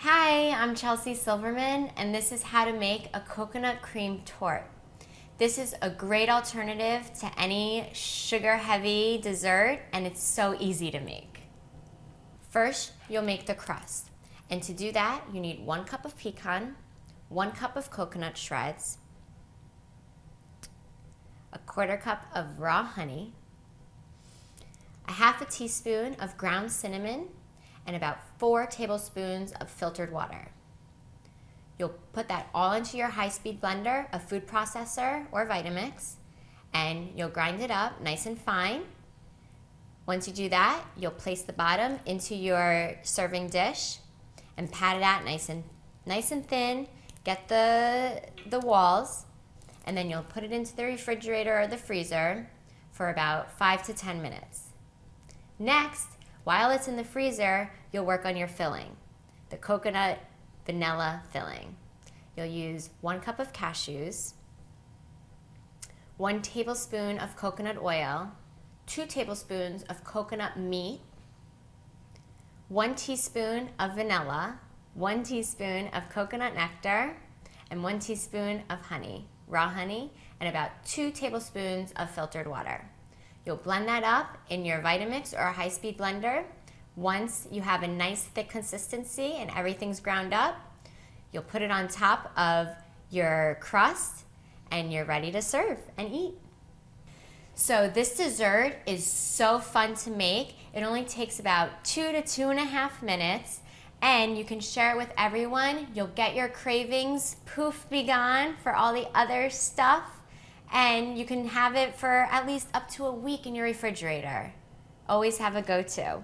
Hi, I'm Chelsea Silverman, and this is how to make a coconut cream torte. This is a great alternative to any sugar-heavy dessert, and it's so easy to make. First, you'll make the crust. And to do that, you need 1 cup of pecan, 1 cup of coconut shreds, a 1/4 cup of raw honey, a 1/2 teaspoon of ground cinnamon, and about 4 tablespoons of filtered water. You'll put that all into your high-speed blender, a food processor, or Vitamix, and you'll grind it up nice and fine. Once you do that, you'll place the bottom into your serving dish and pat it out nice and thin. Get the walls, and then you'll put it into the refrigerator or the freezer for about 5 to 10 minutes. Next, while it's in the freezer, you'll work on your filling, the coconut vanilla filling. You'll use 1 cup of cashews, 1 tablespoon of coconut oil, 2 tablespoons of coconut meat, 1 teaspoon of vanilla, 1 teaspoon of coconut nectar, and 1 teaspoon of honey, raw honey, and about 2 tablespoons of filtered water. You'll blend that up in your Vitamix or a high-speed blender. Once you have a nice thick consistency and everything's ground up, you'll put it on top of your crust and you're ready to serve and eat. So this dessert is so fun to make. It only takes about 2 to 2.5 minutes, and you can share it with everyone. You'll get your cravings, poof, be gone for all the other stuff. And you can have it for at least up to a week in your refrigerator. Always have a go-to.